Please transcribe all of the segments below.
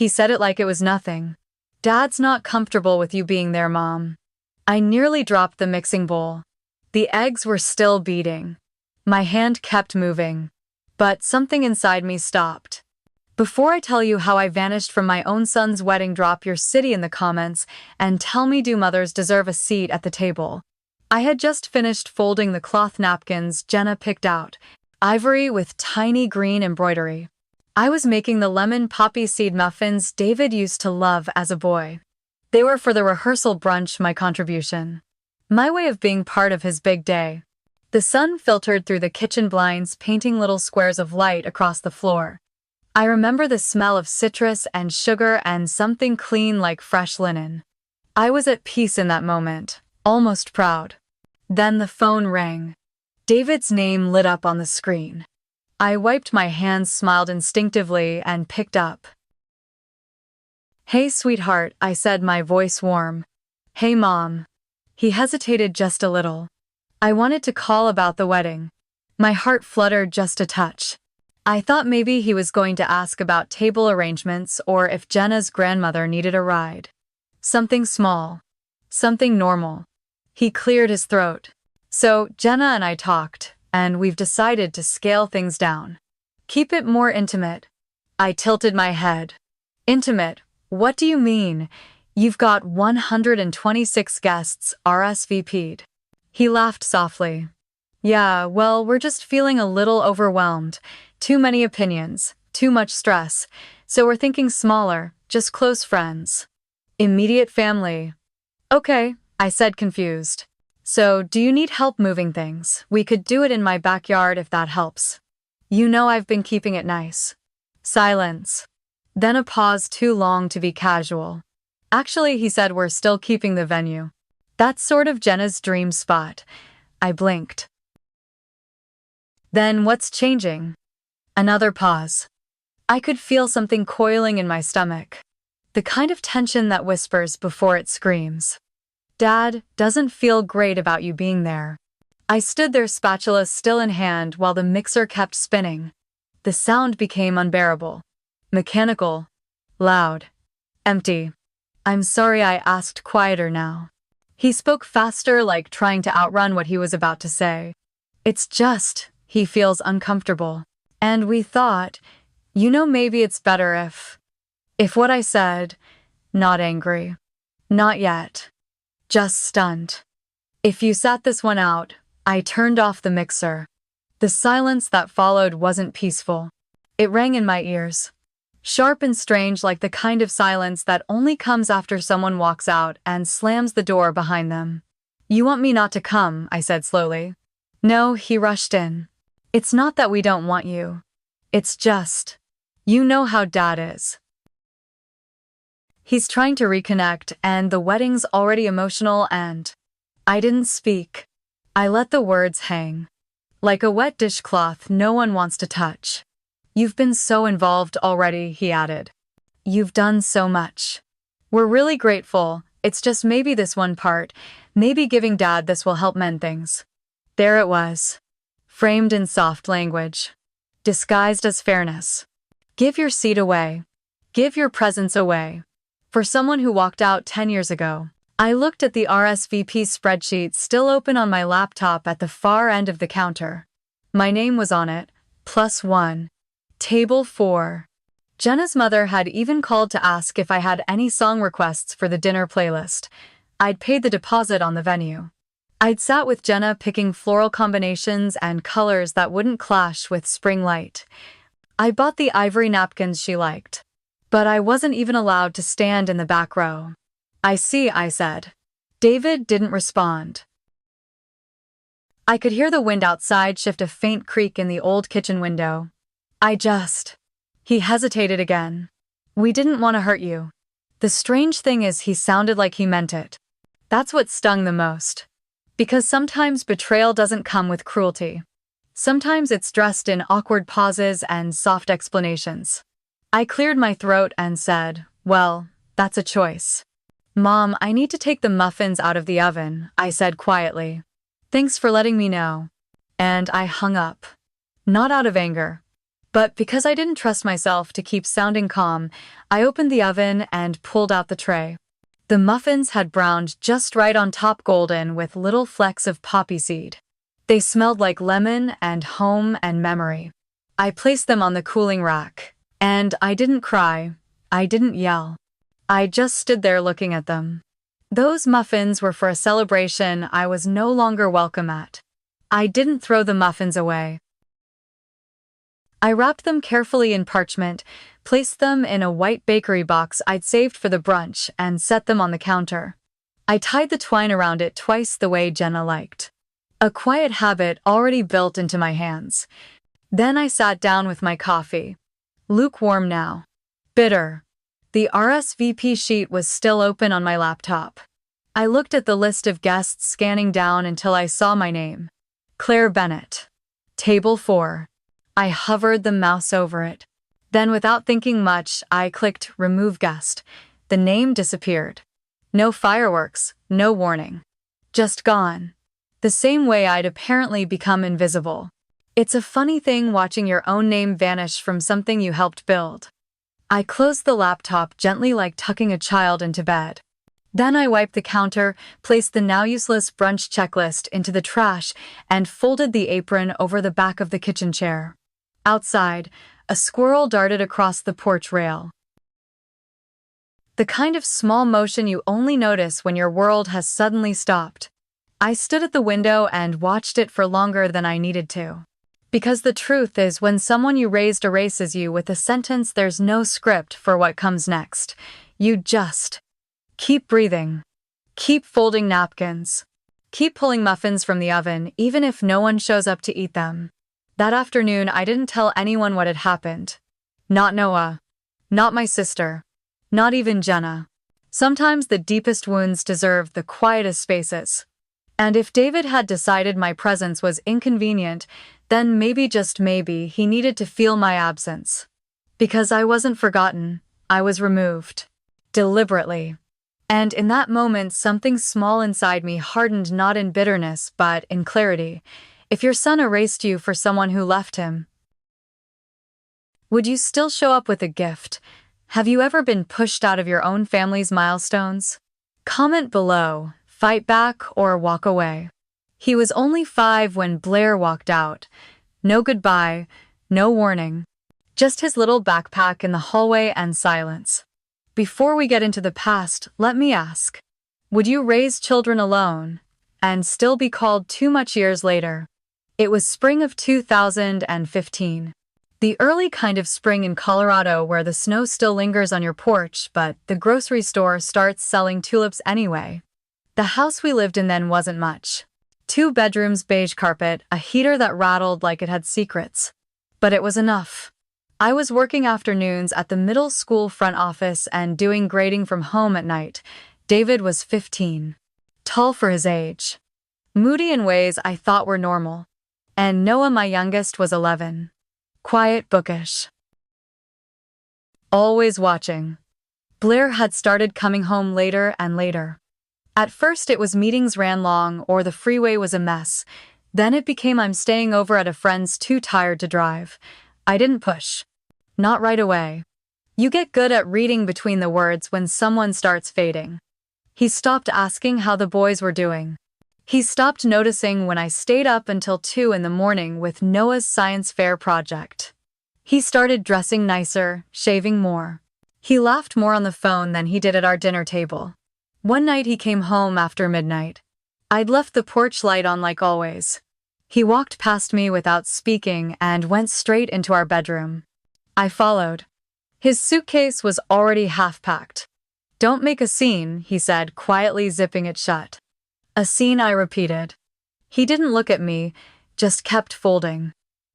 He said it like it was nothing. Dad's not comfortable with you being there, Mom. I nearly dropped the mixing bowl. The eggs were still beating. My hand kept moving. But something inside me stopped. Before I tell you how I vanished from my own son's wedding, drop your city in the comments and tell me, do mothers deserve a seat at the table? I had just finished folding the cloth napkins Jenna picked out, ivory with tiny green embroidery. I was making the lemon poppy seed muffins David used to love as a boy. They were for the rehearsal brunch, my contribution. My way of being part of his big day. The sun filtered through the kitchen blinds, painting little squares of light across the floor. I remember the smell of citrus and sugar and something clean like fresh linen. I was at peace in that moment, almost proud. Then the phone rang. David's name lit up on the screen. I wiped my hands, smiled instinctively, and picked up. "Hey, sweetheart," I said, my voice warm. "Hey, Mom." He hesitated just a little. "I wanted to call about the wedding." My heart fluttered just a touch. I thought maybe he was going to ask about table arrangements or if Jenna's grandmother needed a ride. Something small. Something normal. He cleared his throat. "So, Jenna and I talked, and we've decided to scale things down. Keep it more intimate." I tilted my head. "Intimate? What do you mean? You've got 126 guests RSVP'd. He laughed softly. "Yeah, well, we're just feeling a little overwhelmed. Too many opinions, too much stress. So we're thinking smaller, just close friends. Immediate family." "Okay," I said, confused. "So, do you need help moving things? We could do it in my backyard if that helps. You know I've been keeping it nice." Silence. Then a pause too long to be casual. "Actually," he said, "we're still keeping the venue. That's sort of Jenna's dream spot." I blinked. "Then what's changing?" Another pause. I could feel something coiling in my stomach. The kind of tension that whispers before it screams. "Dad doesn't feel great about you being there." I stood there, spatula still in hand, while the mixer kept spinning. The sound became unbearable. Mechanical. Loud. Empty. "I'm sorry," I asked, quieter now. He spoke faster, like trying to outrun what he was about to say. "It's just, he feels uncomfortable. And we thought, maybe it's better if what I said." Not angry. Not yet. Just stunned. "If you sat this one out." I turned off the mixer. The silence that followed wasn't peaceful. It rang in my ears. Sharp and strange, like the kind of silence that only comes after someone walks out and slams the door behind them. "You want me not to come," I said slowly. "No," he rushed in. "It's not that we don't want you. It's just, you know how Dad is. He's trying to reconnect, and the wedding's already emotional and—" I didn't speak. I let the words hang. "Like a wet dishcloth no one wants to touch. You've been so involved already," he added. "You've done so much. We're really grateful. It's just maybe this one part, maybe giving Dad this will help mend things." There it was. Framed in soft language. Disguised as fairness. Give your seat away. Give your presence away. For someone who walked out 10 years ago. I looked at the RSVP spreadsheet still open on my laptop at the far end of the counter. My name was on it, +1. Table 4. Jenna's mother had even called to ask if I had any song requests for the dinner playlist. I'd paid the deposit on the venue. I'd sat with Jenna picking floral combinations and colors that wouldn't clash with spring light. I bought the ivory napkins she liked. But I wasn't even allowed to stand in the back row. "I see," I said. David didn't respond. I could hear the wind outside shift, a faint creak in the old kitchen window. He hesitated again. "We didn't want to hurt you." The strange thing is, he sounded like he meant it. That's what stung the most. Because sometimes betrayal doesn't come with cruelty. Sometimes it's dressed in awkward pauses and soft explanations. I cleared my throat and said, "Well, that's a choice." "Mom, I need to take the muffins out of the oven," I said quietly. "Thanks for letting me know." And I hung up. Not out of anger. But because I didn't trust myself to keep sounding calm, I opened the oven and pulled out the tray. The muffins had browned just right on top, golden with little flecks of poppy seed. They smelled like lemon and home and memory. I placed them on the cooling rack. And I didn't cry. I didn't yell. I just stood there looking at them. Those muffins were for a celebration I was no longer welcome at. I didn't throw the muffins away. I wrapped them carefully in parchment, placed them in a white bakery box I'd saved for the brunch, and set them on the counter. I tied the twine around it twice the way Jenna liked. A quiet habit already built into my hands. Then I sat down with my coffee. Lukewarm now. Bitter. The RSVP sheet was still open on my laptop. I looked at the list of guests, scanning down until I saw my name. Claire Bennett. Table 4. I hovered the mouse over it. Then, without thinking much, I clicked Remove Guest. The name disappeared. No fireworks, no warning. Just gone. The same way I'd apparently become invisible. It's a funny thing watching your own name vanish from something you helped build. I closed the laptop gently, like tucking a child into bed. Then I wiped the counter, placed the now useless brunch checklist into the trash, and folded the apron over the back of the kitchen chair. Outside, a squirrel darted across the porch rail. The kind of small motion you only notice when your world has suddenly stopped. I stood at the window and watched it for longer than I needed to. Because the truth is, when someone you raised erases you with a sentence, there's no script for what comes next. You just keep breathing. Keep folding napkins. Keep pulling muffins from the oven, even if no one shows up to eat them. That afternoon, I didn't tell anyone what had happened. Not Noah. Not my sister. Not even Jenna. Sometimes the deepest wounds deserve the quietest spaces. And if David had decided my presence was inconvenient, then maybe, just maybe, he needed to feel my absence. Because I wasn't forgotten, I was removed. Deliberately. And in that moment, something small inside me hardened, not in bitterness, but in clarity. If your son erased you for someone who left him, would you still show up with a gift? Have you ever been pushed out of your own family's milestones? Comment below, fight back, or walk away. He was only 5 when Blair walked out. No goodbye, no warning. Just his little backpack in the hallway and silence. Before we get into the past, let me ask, would you raise children alone and still be called too much years later? It was spring of 2015. The early kind of spring in Colorado where the snow still lingers on your porch, but the grocery store starts selling tulips anyway. The house we lived in then wasn't much. 2 bedrooms, beige carpet, a heater that rattled like it had secrets. But it was enough. I was working afternoons at the middle school front office and doing grading from home at night. David was 15. Tall for his age. Moody in ways I thought were normal. And Noah, my youngest, was 11. Quiet, bookish. Always watching. Blair had started coming home later and later. At first it was meetings ran long or the freeway was a mess. Then it became I'm staying over at a friend's, too tired to drive. I didn't push. Not right away. You get good at reading between the words when someone starts fading. He stopped asking how the boys were doing. He stopped noticing when I stayed up until 2 in the morning with Noah's science fair project. He started dressing nicer, shaving more. He laughed more on the phone than he did at our dinner table. One night he came home after midnight. I'd left the porch light on like always. He walked past me without speaking and went straight into our bedroom. I followed. His suitcase was already half-packed. "Don't make a scene," he said, quietly zipping it shut. A scene, I repeated. He didn't look at me, just kept folding.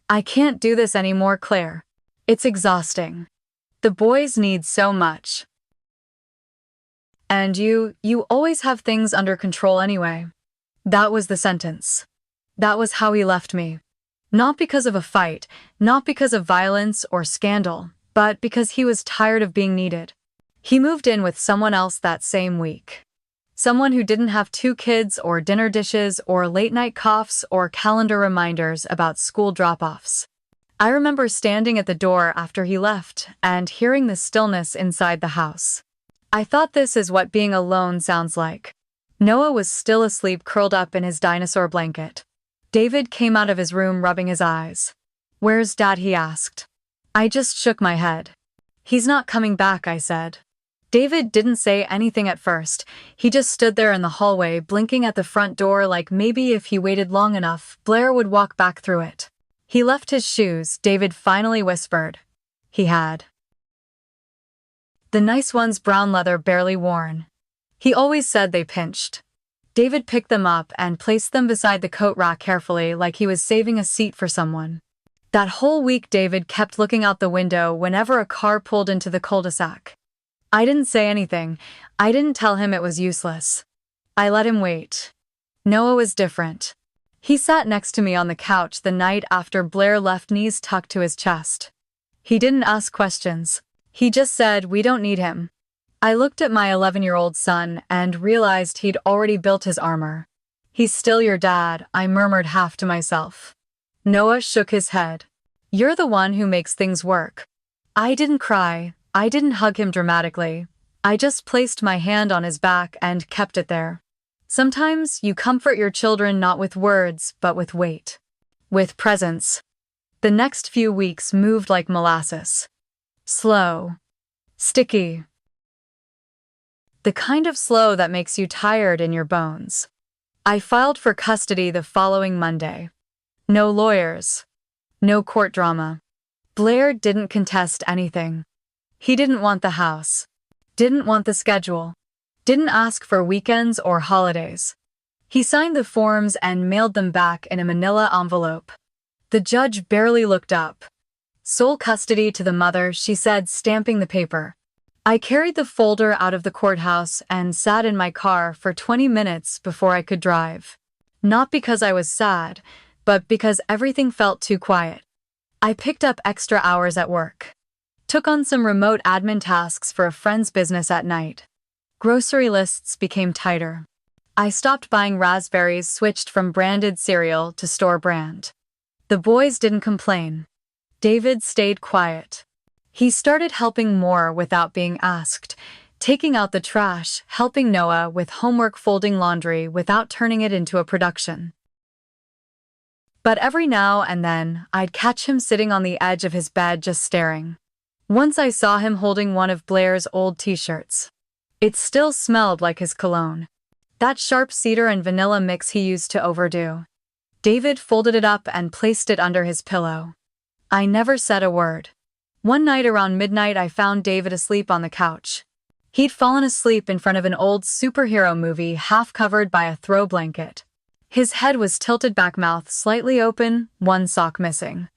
"I can't do this anymore, Claire. It's exhausting. The boys need so much. And you always have things under control anyway." That was the sentence. That was how he left me. Not because of a fight, not because of violence or scandal, but because he was tired of being needed. He moved in with someone else that same week. Someone who didn't have 2 kids or dinner dishes or late-night coughs or calendar reminders about school drop-offs. I remember standing at the door after he left and hearing the stillness inside the house. I thought this is what being alone sounds like. Noah was still asleep curled up in his dinosaur blanket. David came out of his room rubbing his eyes. "Where's Dad?" he asked. I just shook my head. "He's not coming back," I said. David didn't say anything at first. He just stood there in the hallway, blinking at the front door like maybe if he waited long enough, Blair would walk back through it. "He left his shoes," David finally whispered. He had. The nice ones, brown leather, barely worn. He always said they pinched. David picked them up and placed them beside the coat rack carefully, like he was saving a seat for someone. That whole week David kept looking out the window whenever a car pulled into the cul-de-sac. I didn't say anything. I didn't tell him it was useless. I let him wait. Noah was different. He sat next to me on the couch the night after Blair left, knees tucked to his chest. He didn't ask questions. He just said, "We don't need him." I looked at my 11-year-old son and realized he'd already built his armor. "He's still your dad," I murmured half to myself. Noah shook his head. "You're the one who makes things work." I didn't cry. I didn't hug him dramatically. I just placed my hand on his back and kept it there. Sometimes you comfort your children not with words, but with weight. With presence. The next few weeks moved like molasses. Slow. Sticky. The kind of slow that makes you tired in your bones. I filed for custody the following Monday. No lawyers. No court drama. Blair didn't contest anything. He didn't want the house. Didn't want the schedule. Didn't ask for weekends or holidays. He signed the forms and mailed them back in a manila envelope. The judge barely looked up. "Sole custody to the mother," she said, stamping the paper. I carried the folder out of the courthouse and sat in my car for 20 minutes before I could drive. Not because I was sad, but because everything felt too quiet. I picked up extra hours at work. Took on some remote admin tasks for a friend's business at night. Grocery lists became tighter. I stopped buying raspberries, switched from branded cereal to store brand. The boys didn't complain. David stayed quiet. He started helping more without being asked, taking out the trash, helping Noah with homework, folding laundry without turning it into a production. But every now and then, I'd catch him sitting on the edge of his bed just staring. Once I saw him holding one of Blair's old t-shirts. It still smelled like his cologne. That sharp cedar and vanilla mix he used to overdo. David folded it up and placed it under his pillow. I never said a word. One night around midnight I found David asleep on the couch. He'd fallen asleep in front of an old superhero movie, half covered by a throw blanket. His head was tilted back, mouth slightly open, one sock missing.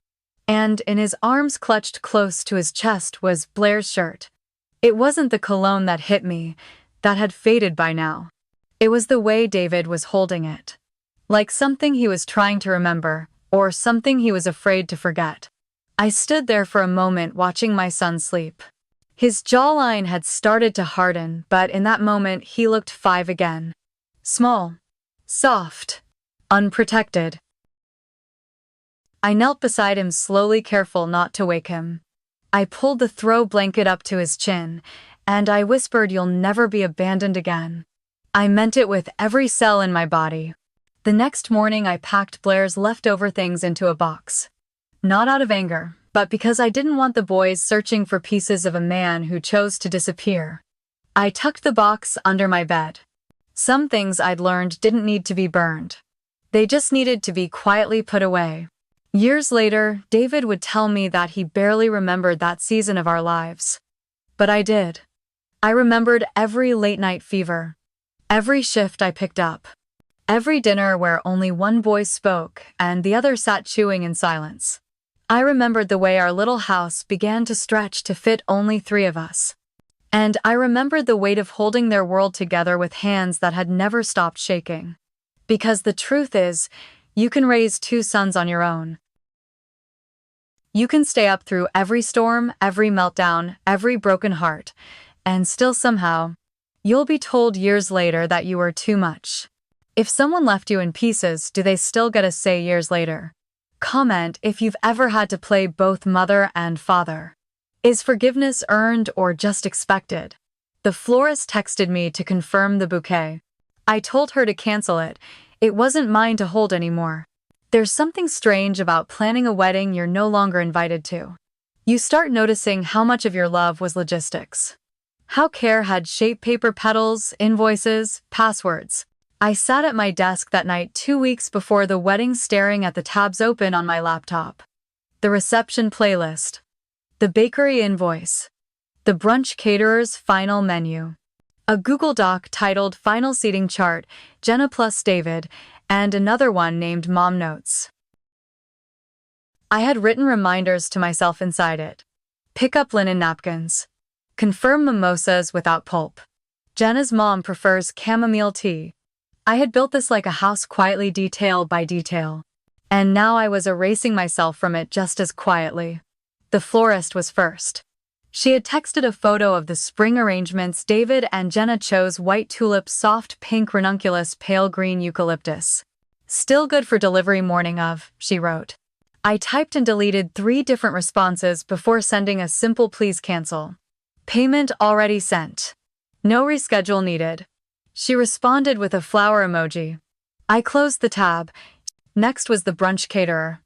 And in his arms, clutched close to his chest, was Blair's shirt. It wasn't the cologne that hit me, that had faded by now. It was the way David was holding it. Like something he was trying to remember, or something he was afraid to forget. I stood there for a moment watching my son sleep. His jawline had started to harden, but in that moment he looked 5 again. Small. Soft. Unprotected. I knelt beside him slowly, careful not to wake him. I pulled the throw blanket up to his chin, and I whispered, "You'll never be abandoned again." I meant it with every cell in my body. The next morning I packed Blair's leftover things into a box. Not out of anger, but because I didn't want the boys searching for pieces of a man who chose to disappear. I tucked the box under my bed. Some things I'd learned didn't need to be burned. They just needed to be quietly put away. Years later, David would tell me that he barely remembered that season of our lives. But I did. I remembered every late-night fever. Every shift I picked up. Every dinner where only one boy spoke and the other sat chewing in silence. I remembered the way our little house began to stretch to fit only 3 of us. And I remembered the weight of holding their world together with hands that had never stopped shaking. Because the truth is, you can raise 2 sons on your own. You can stay up through every storm, every meltdown, every broken heart, and still somehow, you'll be told years later that you were too much. If someone left you in pieces, do they still get a say years later? Comment if you've ever had to play both mother and father. Is forgiveness earned or just expected? The florist texted me to confirm the bouquet. I told her to cancel it. It wasn't mine to hold anymore. There's something strange about planning a wedding you're no longer invited to. You start noticing how much of your love was logistics. How care had shape paper petals, invoices, passwords. I sat at my desk that night 2 weeks before the wedding staring at the tabs open on my laptop. The reception playlist. The bakery invoice. The brunch caterer's final menu. A Google Doc titled Final Seating Chart, Jenna plus David, and another one named Mom Notes. I had written reminders to myself inside it. Pick up linen napkins. Confirm mimosas without pulp. Jenna's mom prefers chamomile tea. I had built this like a house quietly detail by detail. And now I was erasing myself from it just as quietly. The florist was first. She had texted a photo of the spring arrangements. David and Jenna chose white tulips, soft pink ranunculus, pale green eucalyptus. Still good for delivery morning of, she wrote. I typed and deleted 3 different responses before sending a simple please cancel. Payment already sent. No reschedule needed. She responded with a flower emoji. I closed the tab. Next was the brunch caterer.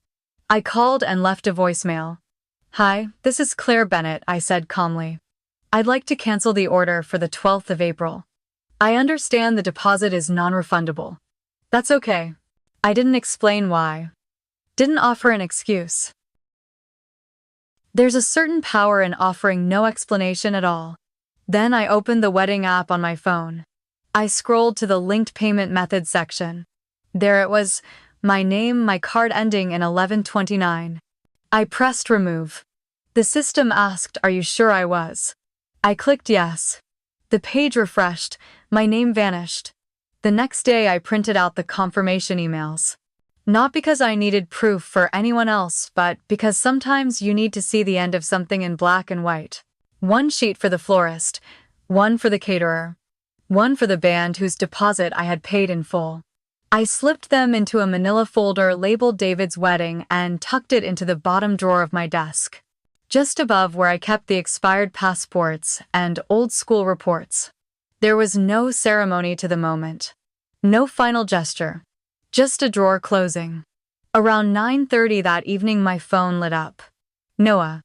I called and left a voicemail. Hi, this is Claire Bennett, I said calmly. I'd like to cancel the order for the 12th of April. I understand the deposit is non-refundable. That's okay. I didn't explain why. Didn't offer an excuse. There's a certain power in offering no explanation at all. Then I opened the wedding app on my phone. I scrolled to the linked payment method section. There it was, my name, my card ending in 1129. I pressed remove. The system asked, "Are you sure I was?" I clicked yes. The page refreshed, my name vanished. The next day I printed out the confirmation emails. Not because I needed proof for anyone else, but because sometimes you need to see the end of something in black and white. 1 sheet for the florist, 1 for the caterer, 1 for the band whose deposit I had paid in full. I slipped them into a manila folder labeled David's wedding and tucked it into the bottom drawer of my desk, just above where I kept the expired passports and old school reports. There was no ceremony to the moment. No final gesture. Just a drawer closing. Around 9:30 that evening my phone lit up. Noah.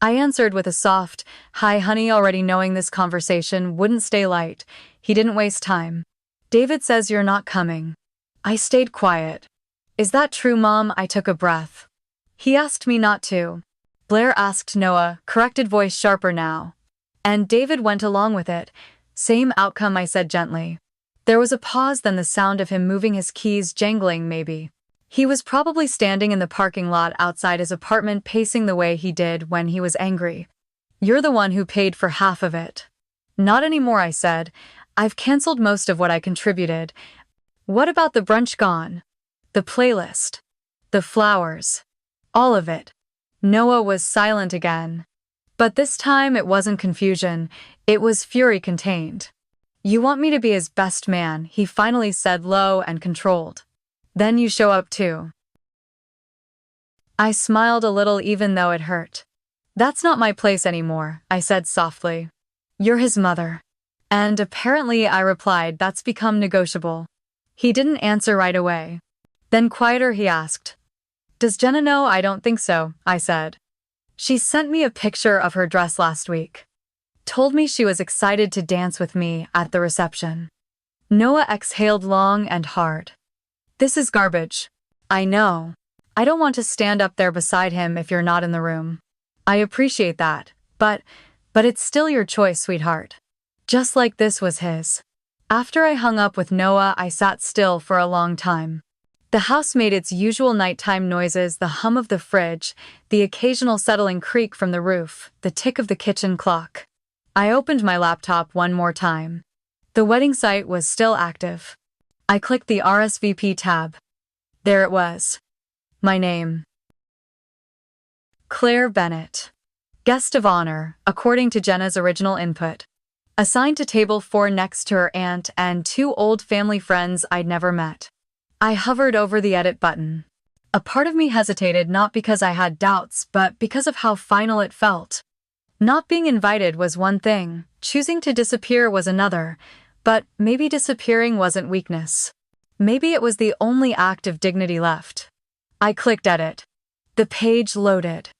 I answered with a soft, "Hi honey," already knowing this conversation wouldn't stay light. He didn't waste time. "David says you're not coming." I stayed quiet. "Is that true, Mom?" I took a breath. "He asked me not to." Blair asked Noah, corrected voice sharper now. "And David went along with it. Same outcome," I said gently. There was a pause, then the sound of him moving his keys jangling maybe. He was probably standing in the parking lot outside his apartment pacing the way he did when he was angry. "You're the one who paid for half of it." "Not anymore," I said. "I've canceled most of what I contributed." "What about the brunch gone? The playlist? The flowers? All of it?" Noah was silent again. But this time it wasn't confusion, it was fury contained. "You want me to be his best man," he finally said low and controlled. "Then you show up too." I smiled a little even though it hurt. "That's not my place anymore," I said softly. "You're his mother." And apparently, I replied, "That's become negotiable." He didn't answer right away. Then quieter he asked, "Does Jenna know?" "I don't think so," I said. "She sent me a picture of her dress last week. Told me she was excited to dance with me at the reception." Noah exhaled long and hard. "This is garbage." "I know. I don't want to stand up there beside him if you're not in the room. I appreciate that, but it's still your choice, sweetheart." Just like this was his. After I hung up with Noah, I sat still for a long time. The house made its usual nighttime noises, the hum of the fridge, the occasional settling creak from the roof, the tick of the kitchen clock. I opened my laptop one more time. The wedding site was still active. I clicked the RSVP tab. There it was. My name. Claire Bennett. Guest of honor, according to Jenna's original input. Assigned to table 4 next to her aunt and 2 old family friends I'd never met. I hovered over the edit button. A part of me hesitated not because I had doubts, but because of how final it felt. Not being invited was one thing, choosing to disappear was another, but maybe disappearing wasn't weakness. Maybe it was the only act of dignity left. I clicked at it. The page loaded.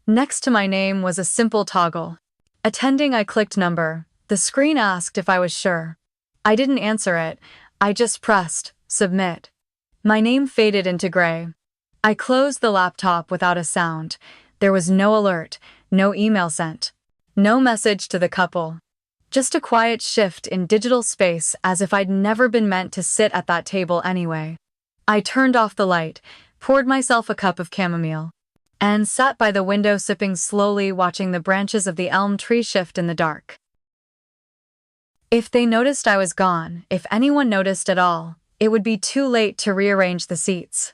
Next to my name was a simple toggle. Attending, I clicked number. The screen asked if I was sure. I didn't answer it. I just pressed submit. My name faded into gray. I closed the laptop without a sound. There was no alert, no email sent, no message to the couple. Just a quiet shift in digital space, as if I'd never been meant to sit at that table anyway. I turned off the light, poured myself a cup of chamomile, and sat by the window sipping slowly, watching the branches of the elm tree shift in the dark. If they noticed I was gone, if anyone noticed at all, it would be too late to rearrange the seats.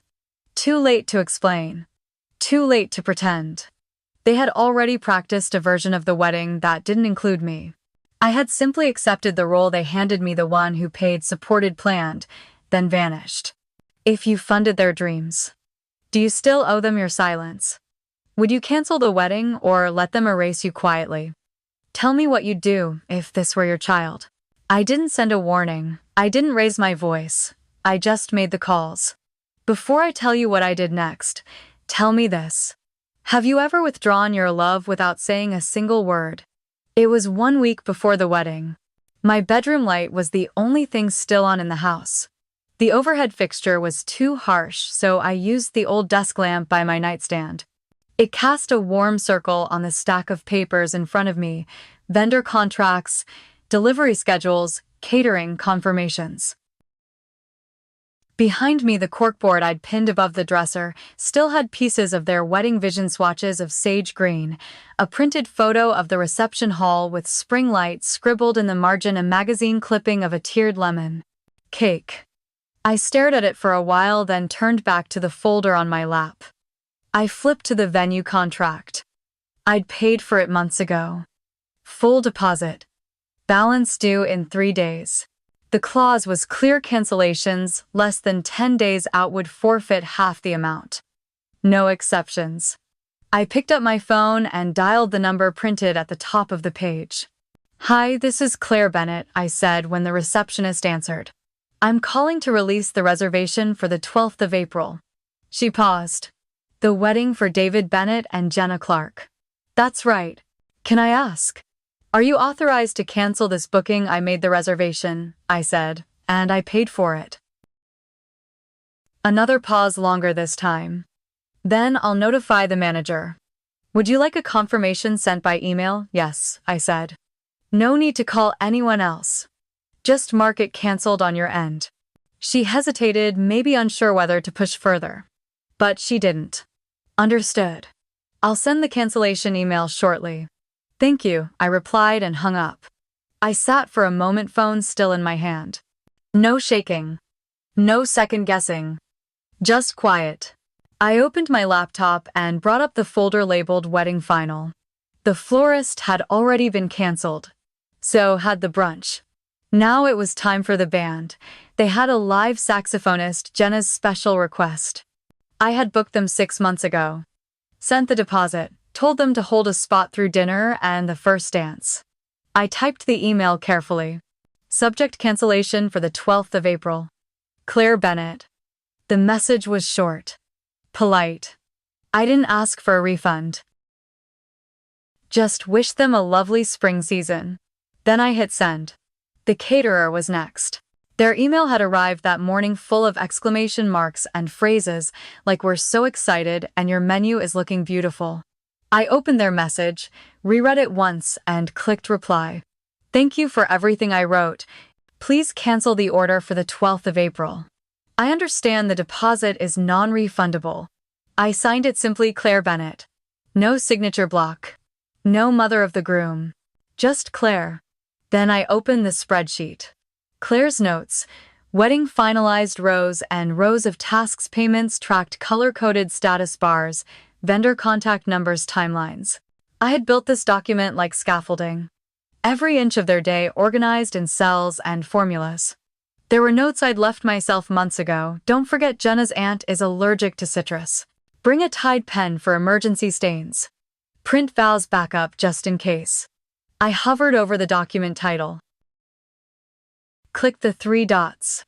Too late to explain. Too late to pretend. They had already practiced a version of the wedding that didn't include me. I had simply accepted the role they handed me, the one who paid, supported, planned, then vanished. If you funded their dreams, do you still owe them your silence? Would you cancel the wedding or let them erase you quietly? Tell me what you'd do if this were your child. I didn't send a warning. I didn't raise my voice. I just made the calls. Before I tell you what I did next, tell me this. Have you ever withdrawn your love without saying a single word? It was 1 week before the wedding. My bedroom light was the only thing still on in the house. The overhead fixture was too harsh, so I used the old desk lamp by my nightstand. It cast a warm circle on the stack of papers in front of me: vendor contracts, delivery schedules, catering confirmations. Behind me, the corkboard I'd pinned above the dresser still had pieces of their wedding vision swatches of sage green, a printed photo of the reception hall with spring lights scribbled in the margin, a magazine clipping of a tiered lemon cake. I stared at it for a while, then turned back to the folder on my lap. I flipped to the venue contract. I'd paid for it months ago. Full deposit. Balance due in 3 days. The clause was clear: cancellations less than 10 days out would forfeit half the amount. No exceptions. I picked up my phone and dialed the number printed at the top of the page. "Hi, this is Claire Bennett," I said when the receptionist answered. "I'm calling to release the reservation for the 12th of April. She paused. "The wedding for David Bennett and Jenna Clark." "That's right. Can I ask, are you authorized to cancel this booking?" "I made the reservation," I said, "and I paid for it." Another pause, longer this time. "Then I'll notify the manager. Would you like a confirmation sent by email?" "Yes," I said. "No need to call anyone else. Just mark it canceled on your end." She hesitated, maybe unsure whether to push further. But she didn't. "Understood. I'll send the cancellation email shortly." "Thank you," I replied and hung up. I sat for a moment, phone still in my hand. No shaking. No second guessing. Just quiet. I opened my laptop and brought up the folder labeled Wedding Final. The florist had already been canceled. So had the brunch. Now it was time for the band. They had a live saxophonist, Jenna's special request. I had booked them 6 months ago. Sent the deposit. Told them to hold a spot through dinner and the first dance. I typed the email carefully. Subject: cancellation for the 12th of April. Claire Bennett. The message was short. Polite. I didn't ask for a refund. Just wished them a lovely spring season. Then I hit send. The caterer was next. Their email had arrived that morning, full of exclamation marks and phrases like "We're so excited and your menu is looking beautiful." I opened their message, reread it once, and clicked reply. "Thank you for everything I wrote. Please cancel the order for the 12th of April. I understand the deposit is non-refundable." I signed it simply, Claire Bennett. No signature block. No mother of the groom. Just Claire. Then I opened the spreadsheet. Claire's notes. Wedding finalized, rows and rows of tasks, payments tracked, color-coded status bars, vendor contact numbers, timelines. I had built this document like scaffolding. Every inch of their day organized in cells and formulas. There were notes I'd left myself months ago. Don't forget Jenna's aunt is allergic to citrus. Bring a Tide pen for emergency stains. Print Val's backup just in case. I hovered over the document title. Clicked the 3 dots.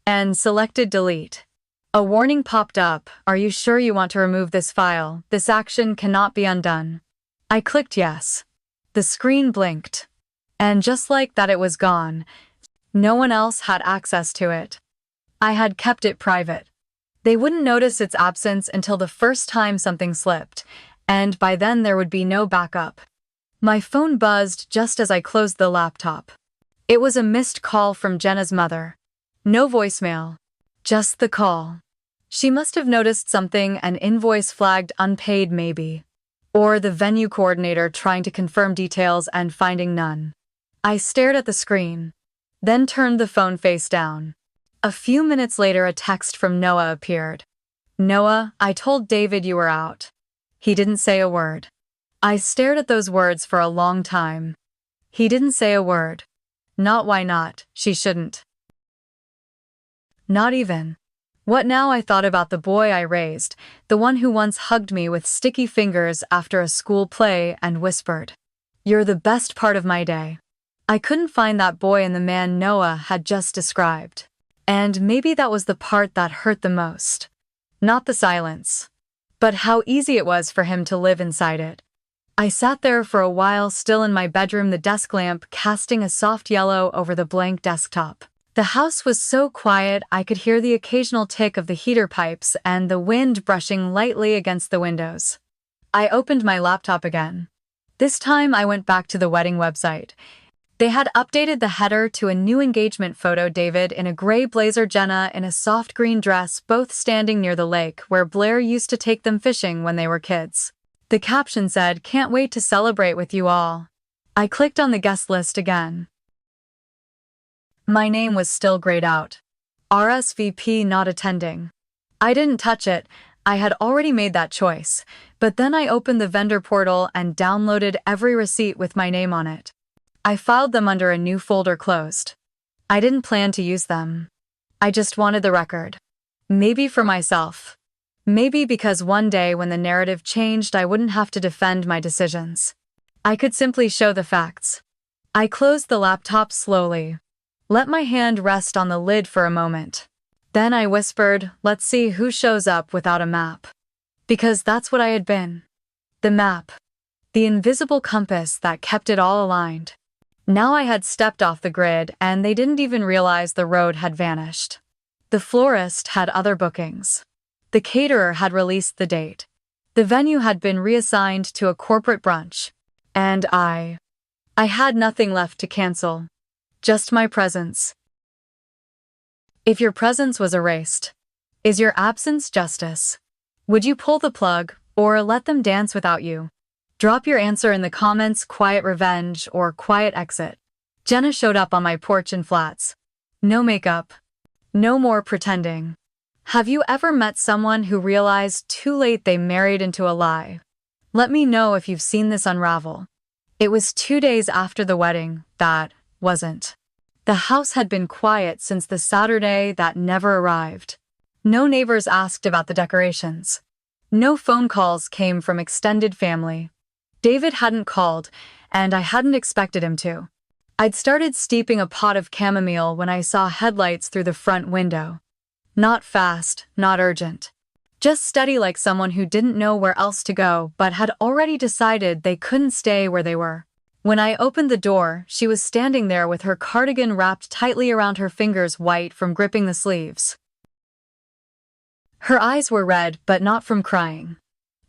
And selected delete. A warning popped up. Are you sure you want to remove this file? This action cannot be undone. I clicked yes. The screen blinked. And just like that, it was gone. No one else had access to it. I had kept it private. They wouldn't notice its absence until the first time something slipped, and by then there would be no backup. My phone buzzed just as I closed the laptop. It was a missed call from Jenna's mother. No voicemail. Just the call. She must have noticed something, an invoice flagged unpaid maybe. Or the venue coordinator trying to confirm details and finding none. I stared at the screen, then turned the phone face down. A few minutes later, a text from Noah appeared. Noah, I told David you were out. He didn't say a word. I stared at those words for a long time. He didn't say a word. Not why not, she shouldn't. Not even. What now? I thought about the boy I raised, the one who once hugged me with sticky fingers after a school play and whispered, "You're the best part of my day." I couldn't find that boy in the man Noah had just described. And maybe that was the part that hurt the most. Not the silence, but how easy it was for him to live inside it. I sat there for a while, still in my bedroom, the desk lamp casting a soft yellow over the blank desktop. The house was so quiet I could hear the occasional tick of the heater pipes and the wind brushing lightly against the windows. I opened my laptop again. This time I went back to the wedding website. They had updated the header to a new engagement photo: David in a gray blazer, Jenna in a soft green dress, both standing near the lake where Blair used to take them fishing when they were kids. The caption said, "Can't wait to celebrate with you all." I clicked on the guest list again. My name was still grayed out. RSVP not attending. I didn't touch it. I had already made that choice. But then I opened the vendor portal and downloaded every receipt with my name on it. I filed them under a new folder closed. I didn't plan to use them. I just wanted the record. Maybe for myself. Maybe because one day when the narrative changed, I wouldn't have to defend my decisions. I could simply show the facts. I closed the laptop slowly. Let my hand rest on the lid for a moment. Then I whispered, let's see who shows up without a map. Because that's what I had been. The map. The invisible compass that kept it all aligned. Now I had stepped off the grid, and they didn't even realize the road had vanished. The florist had other bookings. The caterer had released the date. The venue had been reassigned to a corporate brunch. And I had nothing left to cancel. Just my presence. If your presence was erased, is your absence justice? Would you pull the plug, or let them dance without you? Drop your answer in the comments: quiet revenge or quiet exit. Jenna showed up on my porch in flats. No makeup. No more pretending. Have you ever met someone who realized too late they married into a lie? Let me know if you've seen this unravel. It was 2 days after the wedding that wasn't. The house had been quiet since the Saturday that never arrived. No neighbors asked about the decorations. No phone calls came from extended family. David hadn't called, and I hadn't expected him to. I'd started steeping a pot of chamomile when I saw headlights through the front window. Not fast, not urgent. Just steady, like someone who didn't know where else to go but had already decided they couldn't stay where they were. When I opened the door, she was standing there with her cardigan wrapped tightly around her fingers, white from gripping the sleeves. Her eyes were red, but not from crying.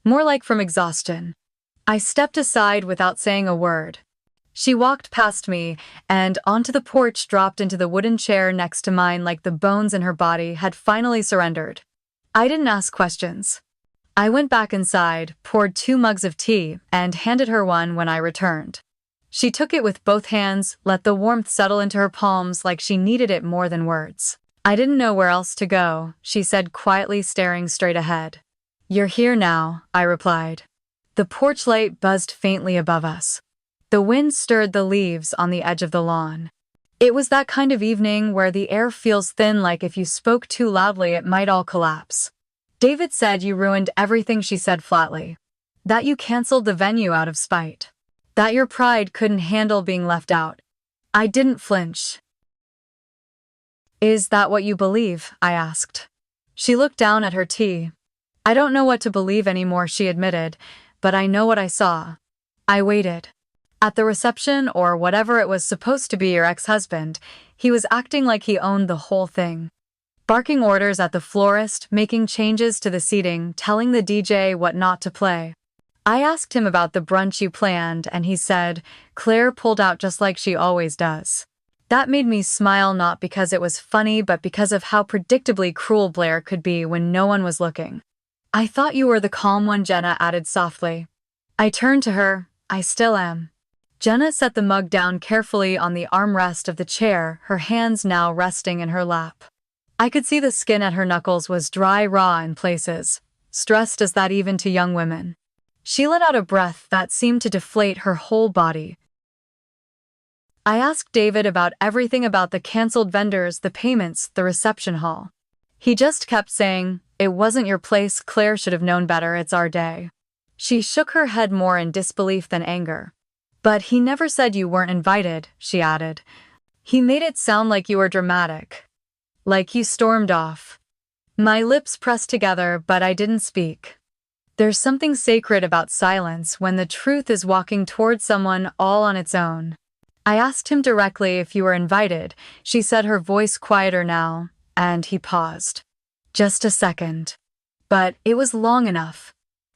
More like from exhaustion. I stepped aside without saying a word. She walked past me and onto the porch, dropped into the wooden chair next to mine like the bones in her body had finally surrendered. I didn't ask questions. I went back inside, poured 2 mugs of tea, and handed her one when I returned. She took it with both hands, let the warmth settle into her palms like she needed it more than words. I didn't know where else to go, she said quietly, staring straight ahead. You're here now, I replied. The porch light buzzed faintly above us. The wind stirred the leaves on the edge of the lawn. It was that kind of evening where the air feels thin, like if you spoke too loudly it might all collapse. David said you ruined everything, she said flatly. That you canceled the venue out of spite. That your pride couldn't handle being left out. I didn't flinch. Is that what you believe? I asked. She looked down at her tea. I don't know what to believe anymore, she admitted, but I know what I saw. I waited. At the reception, or whatever it was supposed to be, your ex-husband, he was acting like he owned the whole thing. Barking orders at the florist, making changes to the seating, telling the DJ what not to play. I asked him about the brunch you planned, and he said, Claire pulled out just like she always does. That made me smile, not because it was funny, but because of how predictably cruel Blair could be when no one was looking. I thought you were the calm one, Jenna added softly. I turned to her. I still am. Jenna set the mug down carefully on the armrest of the chair, her hands now resting in her lap. I could see the skin at her knuckles was dry, raw in places. Stress does that even to young women. She let out a breath that seemed to deflate her whole body. I asked David about everything, about the cancelled vendors, the payments, the reception hall. He just kept saying, it wasn't your place, Claire should have known better, it's our day. She shook her head more in disbelief than anger. But he never said you weren't invited, she added. He made it sound like you were dramatic. Like you stormed off. My lips pressed together, but I didn't speak. There's something sacred about silence when the truth is walking towards someone all on its own. I asked him directly if you were invited, she said, her voice quieter now, and he paused. Just a second. But it was long enough.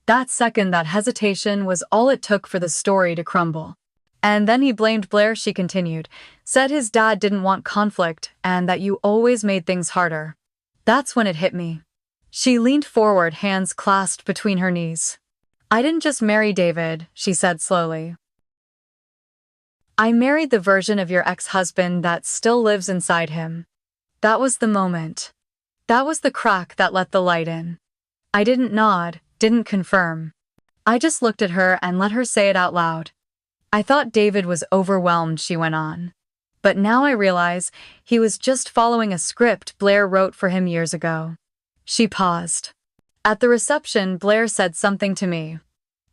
That second, that hesitation, was all it took for the story to crumble. And then he blamed Blair, she continued, said his dad didn't want conflict and that you always made things harder. That's when it hit me. She leaned forward, hands clasped between her knees. I didn't just marry David, she said slowly. I married the version of your ex-husband that still lives inside him. That was the moment. That was the crack that let the light in. I didn't nod, didn't confirm. I just looked at her and let her say it out loud. I thought David was overwhelmed, she went on. But now I realize he was just following a script Blair wrote for him years ago. She paused. At the reception, Blair said something to me.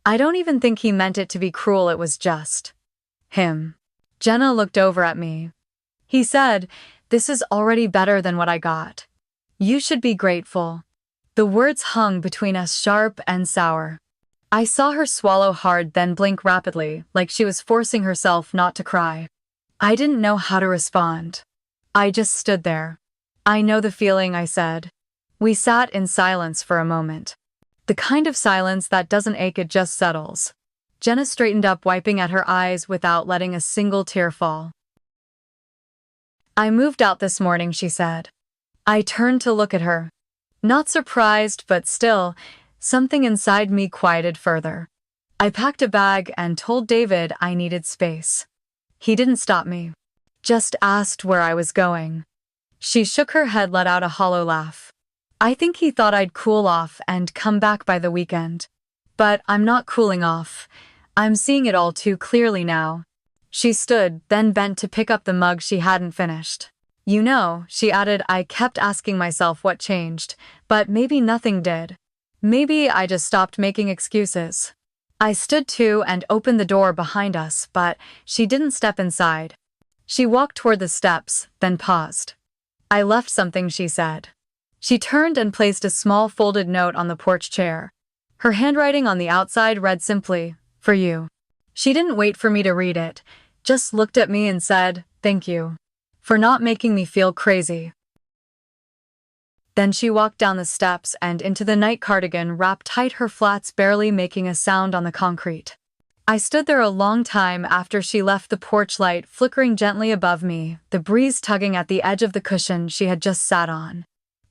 I don't even think he meant it to be cruel, it was just him. Jenna looked over at me. He said, this is already better than what I got. You should be grateful. The words hung between us, sharp and sour. I saw her swallow hard, then blink rapidly, like she was forcing herself not to cry. I didn't know how to respond. I just stood there. I know the feeling, I said. We sat in silence for a moment. The kind of silence that doesn't ache, it just settles. Jenna straightened up, wiping at her eyes without letting a single tear fall. I moved out this morning, she said. I turned to look at her. Not surprised, but still, something inside me quieted further. I packed a bag and told David I needed space. He didn't stop me. Just asked where I was going. She shook her head, let out a hollow laugh. I think he thought I'd cool off and come back by the weekend. But I'm not cooling off. I'm seeing it all too clearly now. She stood, then bent to pick up the mug she hadn't finished. You know, she added, I kept asking myself what changed, but maybe nothing did. Maybe I just stopped making excuses. I stood too and opened the door behind us, but she didn't step inside. She walked toward the steps, then paused. I left something, she said. She turned and placed a small folded note on the porch chair. Her handwriting on the outside read simply, for you. She didn't wait for me to read it, just looked at me and said, thank you. For not making me feel crazy. Then she walked down the steps and into the night cardigan, wrapped tight, her flats barely making a sound on the concrete. I stood there a long time after she left, the porch light flickering gently above me, the breeze tugging at the edge of the cushion she had just sat on.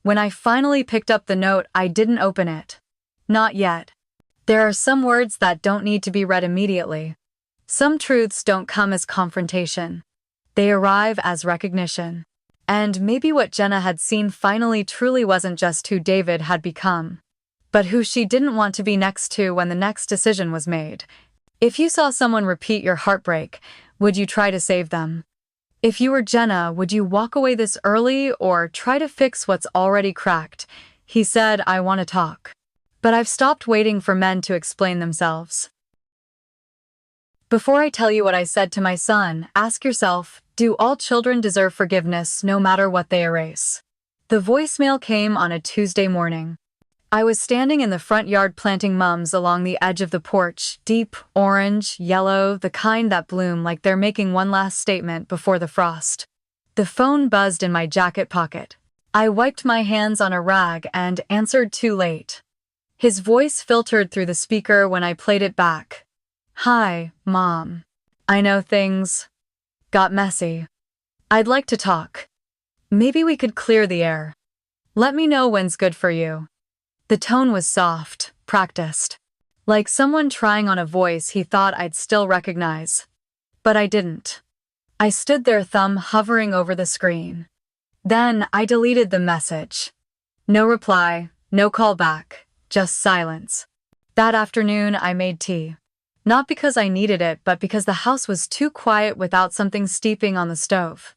When I finally picked up the note, I didn't open it. Not yet. There are some words that don't need to be read immediately. Some truths don't come as confrontation. They arrive as recognition. And maybe what Jenna had seen finally truly wasn't just who David had become, but who she didn't want to be next to when the next decision was made. If you saw someone repeat your heartbreak, would you try to save them? If you were Jenna, would you walk away this early or try to fix what's already cracked? He said, I want to talk. But I've stopped waiting for men to explain themselves. Before I tell you what I said to my son, ask yourself, do all children deserve forgiveness no matter what they erase? The voicemail came on a Tuesday morning. I was standing in the front yard planting mums along the edge of the porch, deep, orange, yellow, the kind that bloom like they're making one last statement before the frost. The phone buzzed in my jacket pocket. I wiped my hands on a rag and answered too late. His voice filtered through the speaker when I played it back. Hi, Mom. I know things got messy. I'd like to talk. Maybe we could clear the air. Let me know when's good for you. The tone was soft, practiced. Like someone trying on a voice he thought I'd still recognize. But I didn't. I stood there, thumb hovering over the screen. Then I deleted the message. No reply, no call back, just silence. That afternoon I made tea. Not because I needed it, but because the house was too quiet without something steeping on the stove.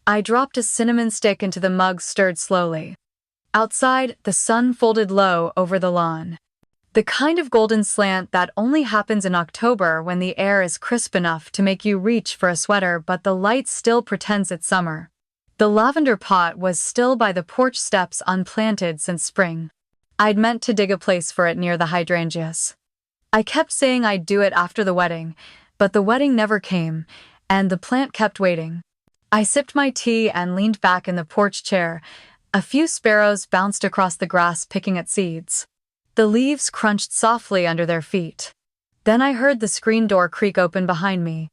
I dropped a cinnamon stick into the mug, stirred slowly. Outside, the sun folded low over the lawn. The kind of golden slant that only happens in October when the air is crisp enough to make you reach for a sweater but the light still pretends it's summer. The lavender pot was still by the porch steps, unplanted since spring. I'd meant to dig a place for it near the hydrangeas. I kept saying I'd do it after the wedding, but the wedding never came, and the plant kept waiting. I sipped my tea and leaned back in the porch chair. A few sparrows bounced across the grass picking at seeds. The leaves crunched softly under their feet. Then I heard the screen door creak open behind me.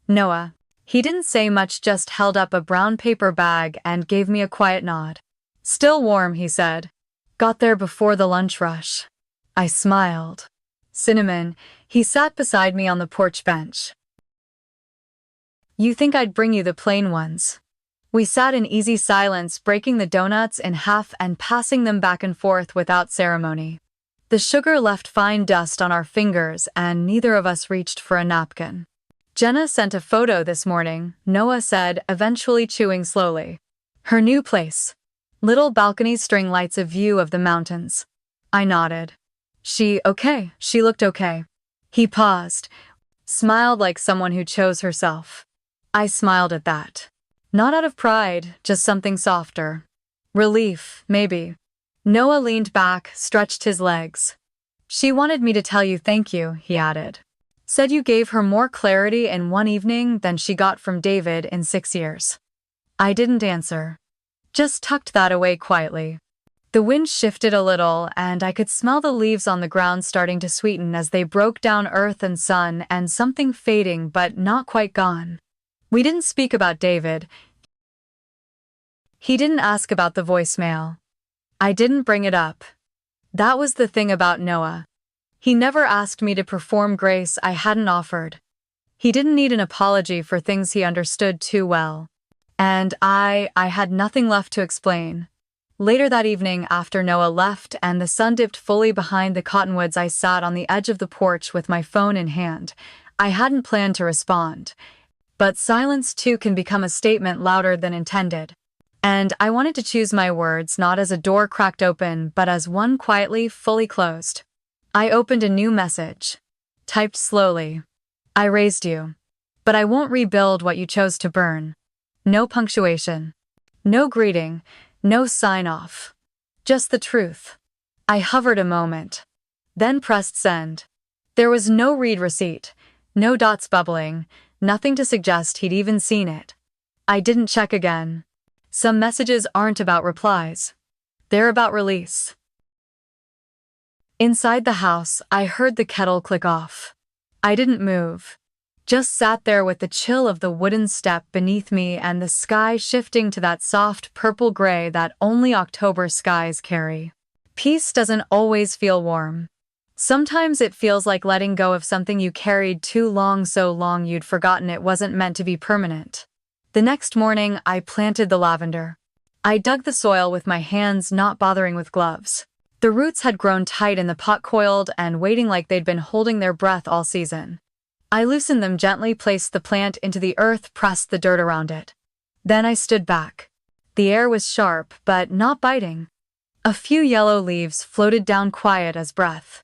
Noah. He didn't say much, just held up a brown paper bag and gave me a quiet nod. Still warm, he said. Got there before the lunch rush. I smiled. Cinnamon. He sat beside me on the porch bench. You think I'd bring you the plain ones? We sat in easy silence, breaking the donuts in half and passing them back and forth without ceremony. The sugar left fine dust on our fingers, and neither of us reached for a napkin. Jenna sent a photo this morning, Noah said, eventually chewing slowly. Her new place. Little balcony, string lights, a view of the mountains. I nodded. She looked okay. He paused, smiled like someone who chose herself. I smiled at that. Not out of pride, just something softer. Relief, maybe. Noah leaned back, stretched his legs. She wanted me to tell you thank you, he added. Said you gave her more clarity in one evening than she got from David in 6 years. I didn't answer. Just tucked that away quietly. The wind shifted a little, and I could smell the leaves on the ground starting to sweeten as they broke down, earth and sun, and something fading but not quite gone. We didn't speak about David. He didn't ask about the voicemail. I didn't bring it up. That was the thing about Noah. He never asked me to perform grace I hadn't offered. He didn't need an apology for things he understood too well. And I had nothing left to explain. Later that evening, after Noah left and the sun dipped fully behind the cottonwoods, I sat on the edge of the porch with my phone in hand. I hadn't planned to respond. But silence too can become a statement louder than intended. And I wanted to choose my words not as a door cracked open, but as one quietly, fully closed. I opened a new message. Typed slowly. I raised you. But I won't rebuild what you chose to burn. No punctuation. No greeting. No sign-off. Just the truth. I hovered a moment. Then pressed send. There was no read receipt. No dots bubbling. Nothing to suggest he'd even seen it. I didn't check again. Some messages aren't about replies. They're about release. Inside the house, I heard the kettle click off. I didn't move. Just sat there with the chill of the wooden step beneath me and the sky shifting to that soft purple-gray that only October skies carry. Peace doesn't always feel warm. Sometimes it feels like letting go of something you carried too long, so long you'd forgotten it wasn't meant to be permanent. The next morning, I planted the lavender. I dug the soil with my hands, not bothering with gloves. The roots had grown tight in the pot, coiled and waiting like they'd been holding their breath all season. I loosened them gently, placed the plant into the earth, pressed the dirt around it. Then I stood back. The air was sharp, but not biting. A few yellow leaves floated down, quiet as breath.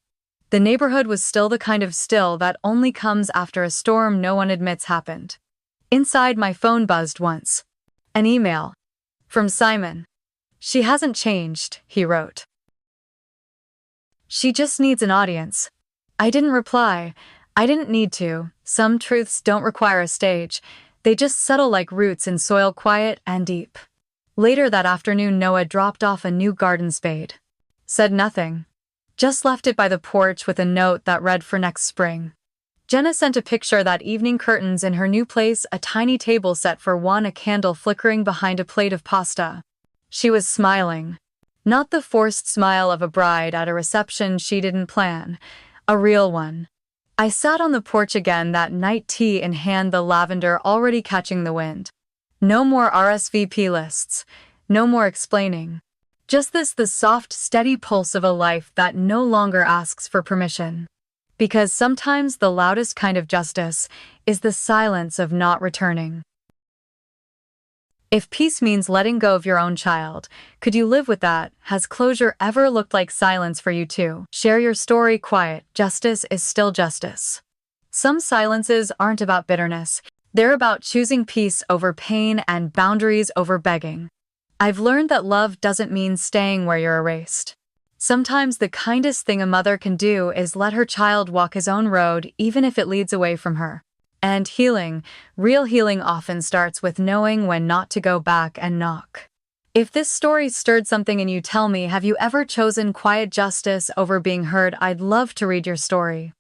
The neighborhood was still, the kind of still that only comes after a storm no one admits happened. Inside, my phone buzzed once. An email. From Simon. "She hasn't changed," he wrote. "She just needs an audience." I didn't reply. I didn't need to. Some truths don't require a stage. They just settle like roots in soil, quiet and deep. Later that afternoon, Noah dropped off a new garden spade. Said nothing. Just left it by the porch with a note that read, "For next spring." Jenna sent a picture that evening, curtains in her new place, a tiny table set for one, a candle flickering behind a plate of pasta. She was smiling. Not the forced smile of a bride at a reception she didn't plan. A real one. I sat on the porch again that night, tea in hand, the lavender already catching the wind. No more RSVP lists. No more explaining. Just this, the soft, steady pulse of a life that no longer asks for permission. Because sometimes the loudest kind of justice is the silence of not returning. If peace means letting go of your own child, could you live with that? Has closure ever looked like silence for you too? Share your story. Quiet justice is still justice. Some silences aren't about bitterness. They're about choosing peace over pain and boundaries over begging. I've learned that love doesn't mean staying where you're erased. Sometimes the kindest thing a mother can do is let her child walk his own road, even if it leads away from her. And healing, real healing, often starts with knowing when not to go back and knock. If this story stirred something in you, tell me, have you ever chosen quiet justice over being heard? I'd love to read your story.